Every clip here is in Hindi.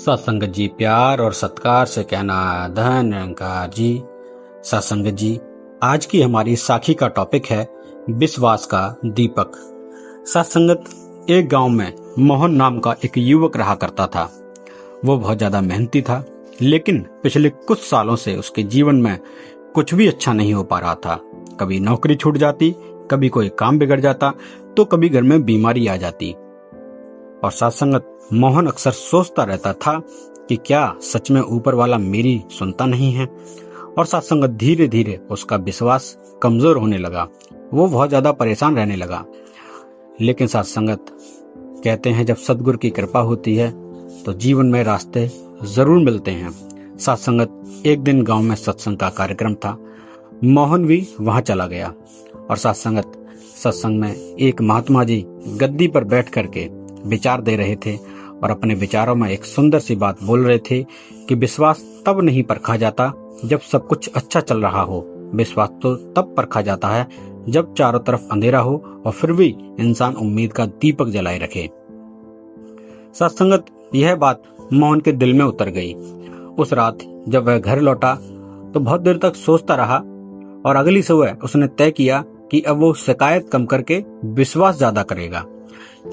सत्संगत जी प्यार और सत्कार से कहना धन निरंकार जी। सत्संगत जी, आज की हमारी साखी का टॉपिक है विश्वास का दीपक। सत्संगत, एक गांव में मोहन नाम का एक युवक रहा करता था। वो बहुत ज्यादा मेहनती था, लेकिन पिछले कुछ सालों से उसके जीवन में कुछ भी अच्छा नहीं हो पा रहा था। कभी नौकरी छूट जाती, कभी कोई काम बिगड़ जाता, तो कभी घर में बीमारी आ जाती। और सत्संगत, मोहन अक्सर सोचता रहता था कि क्या सच में ऊपर वाला मेरी सुनता नहीं है। और सत्संगत, धीरे धीरे उसका विश्वास कमजोर होने लगा। वो बहुत ज्यादा परेशान रहने लगा। लेकिन सत्संगत, कहते हैं जब सद्गुरु की कृपा होती है तो जीवन में रास्ते जरूर मिलते हैं। सत्संगत, एक दिन गांव में सत्संग का कार्यक्रम था। मोहन भी वहां चला गया। और सत्संगत, सत्संग में एक महात्मा जी गद्दी पर बैठ करके विचार दे रहे थे और अपने विचारों में एक सुंदर सी बात बोल रहे थे कि विश्वास तब नहीं परखा जाता जब सब कुछ अच्छा चल रहा हो। विश्वास तो तब परखा जाता है जब चारों तरफ अंधेरा हो और फिर भी इंसान उम्मीद का दीपक जलाए रखे। सत्संगत, यह बात मोहन के दिल में उतर गई। उस रात जब वह घर लौटा तो बहुत देर तक सोचता रहा और अगली सुबह उसने तय किया कि अब वो शिकायत कम करके विश्वास ज्यादा करेगा।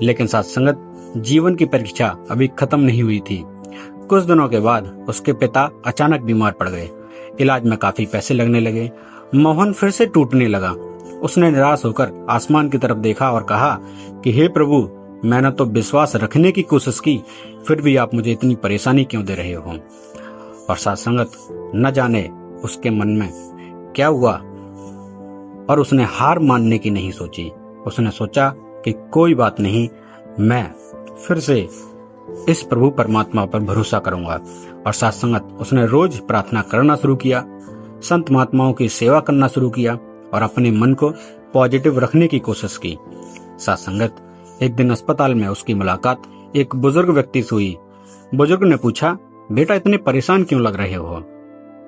लेकिन सत्संगत, जीवन की परीक्षा अभी खत्म नहीं हुई थी। कुछ दिनों के बाद उसके पिता अचानक बीमार पड़ गए। इलाज में काफी पैसे लगने लगे। मोहन फिर से टूटने लगा। उसने निराश होकर आसमान की तरफ देखा और कहा कि हे प्रभु, मैंने तो विश्वास रखने की कोशिश की, फिर भी आप मुझे इतनी परेशानी क्यों दे रहे हो। और सत्संगत, न जाने उसके मन में क्या हुआ और उसने हार मानने की नहीं सोची। उसने सोचा कि कोई बात नहीं, मैं फिर से इस प्रभु परमात्मा पर भरोसा करूंगा। और सत्संगत, उसने रोज प्रार्थना करना शुरू किया, संत महात्माओं की सेवा करना शुरू किया और अपने मन को पॉजिटिव रखने की कोशिश की। सत्संगत, एक दिन अस्पताल में उसकी मुलाकात एक बुजुर्ग व्यक्ति से हुई। बुजुर्ग ने पूछा, बेटा इतने परेशान क्यों लग रहे हो।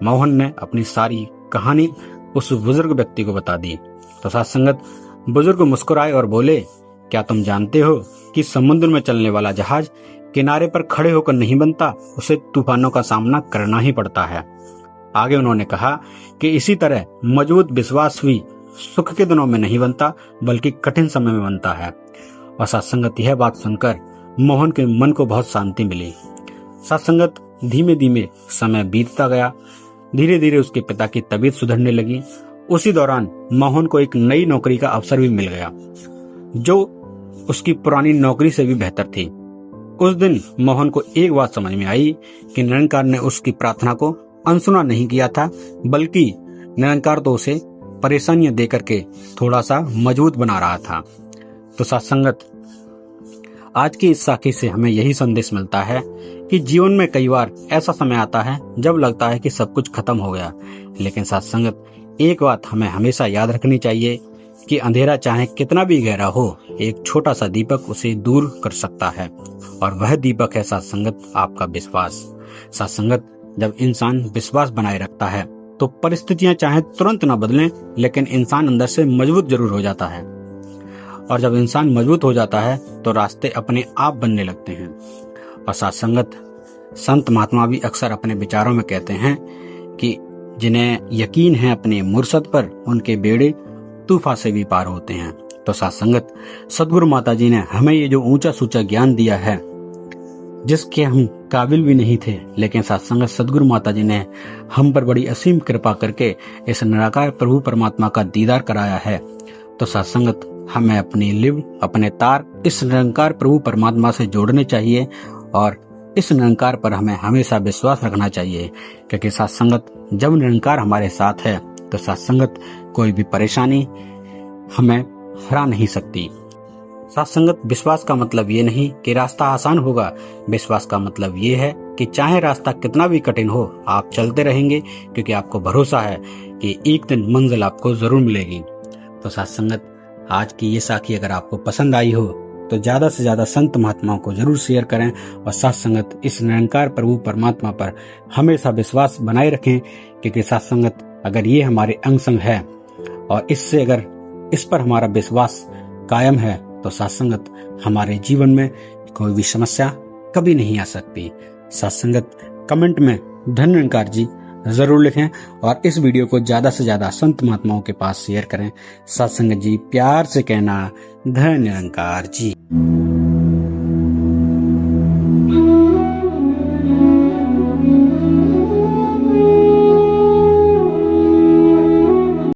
मोहन ने अपनी सारी कहानी उस बुजुर्ग व्यक्ति को बता दी। तो सत्संगत, बुजुर्ग मुस्कुराए और बोले, क्या तुम जानते हो कि समुद्र में चलने वाला जहाज किनारे पर खड़े होकर नहीं बनता, उसे तूफानों का सामना करना ही पड़ता है। आगे उन्होंने कहा कि इसी तरह मजबूत विश्वास भी सुख के दिनों में नहीं बनता, बल्कि कठिन समय में बनता है। और सत्संगत, यह बात सुनकर मोहन के मन को बहुत शांति मिली। सत्संगत, धीमे धीमे समय बीतता गया। धीरे धीरे उसके पिता की तबीयत सुधरने लगी। उसी दौरान मोहन को एक नई नौकरी का अवसर भी मिल गया, जो उसकी पुरानी नौकरी से भी बेहतर थी। उस दिन मोहन को एक बात समझ में आई कि निरंकार ने उसकी प्रार्थना को अनसुना नहीं किया था, बल्कि निरंकार तो उसे परेशानियां देकर के थोड़ा सा मजबूत बना रहा था। तो सत्संगत, आज की इस साखी से हमें यही संदेश मिलता है कि जीवन में कई बार ऐसा समय आता है जब लगता है कि सब कुछ खत्म हो गया। लेकिन सत्संगत, एक बात हमें हमेशा याद रखनी चाहिए कि अंधेरा चाहे कितना भी गहरा हो, एक छोटा सा दीपक उसे दूर कर सकता है। और वह दीपक है सत्संगत, आपका विश्वास। सत्संगत, जब इंसान विश्वास बनाए रखता है तो परिस्थितियां चाहे तुरंत न बदलें, लेकिन इंसान अंदर से मजबूत जरूर हो जाता है। और जब इंसान मजबूत हो जाता है तो रास्ते अपने आप बनने लगते हैं। और सत्संगत, संत महात्मा भी अक्सर अपने विचारों में कहते हैं कि जिन्हें यकीन है अपने मुर्शद पर, उनके बेड़े तूफान से भी पार होते हैं। तो सत्संगत, सद्गुरु माता जी ने हमें ये जो ऊंचा सूचा ज्ञान दिया है, जिसके हम काबिल भी नहीं थे, लेकिन सत्संगत, सद्गुरु माता जी ने हम पर बड़ी असीम कृपा करके इस निराकार प्रभु परमात्मा का दीदार कराया है। तो सत्संगत, हमें अपनी लिव, अपने तार इस निरंकार प्रभु परमात्मा से जोड़ने चाहिए और इस निरंकार पर हमें हमेशा विश्वास रखना चाहिए, क्योंकि सत्संगत, जब निरंकार हमारे साथ है तो सत्संगत, कोई भी परेशानी हमें हरा नहीं सकती। सत्संगत, विश्वास का मतलब ये नहीं कि रास्ता आसान होगा। विश्वास का मतलब ये है कि चाहे रास्ता कितना भी कठिन हो, आप चलते रहेंगे, क्योंकि आपको भरोसा है कि एक दिन मंजिल आपको जरूर मिलेगी। तो सत्संगत, आज की ये साखी अगर आपको पसंद आई हो तो ज्यादा से ज्यादा संत महात्माओं को जरूर शेयर करें। और सत्संगत, इस निरंकार प्रभु परमात्मा पर हमेशा विश्वास बनाए रखें, क्योंकि सत्संगत, अगर ये हमारे अंग संग है और इससे अगर इस पर हमारा विश्वास कायम है तो सत्संगत, हमारे जीवन में कोई भी समस्या कभी नहीं आ सकती। सत्संगत कमेंट में धन निरंकार जी जरूर लिखें और इस वीडियो को ज्यादा से ज्यादा संत महात्माओं के पास शेयर करें। सत्संगत जी प्यार से कहना धन निरंकार जी।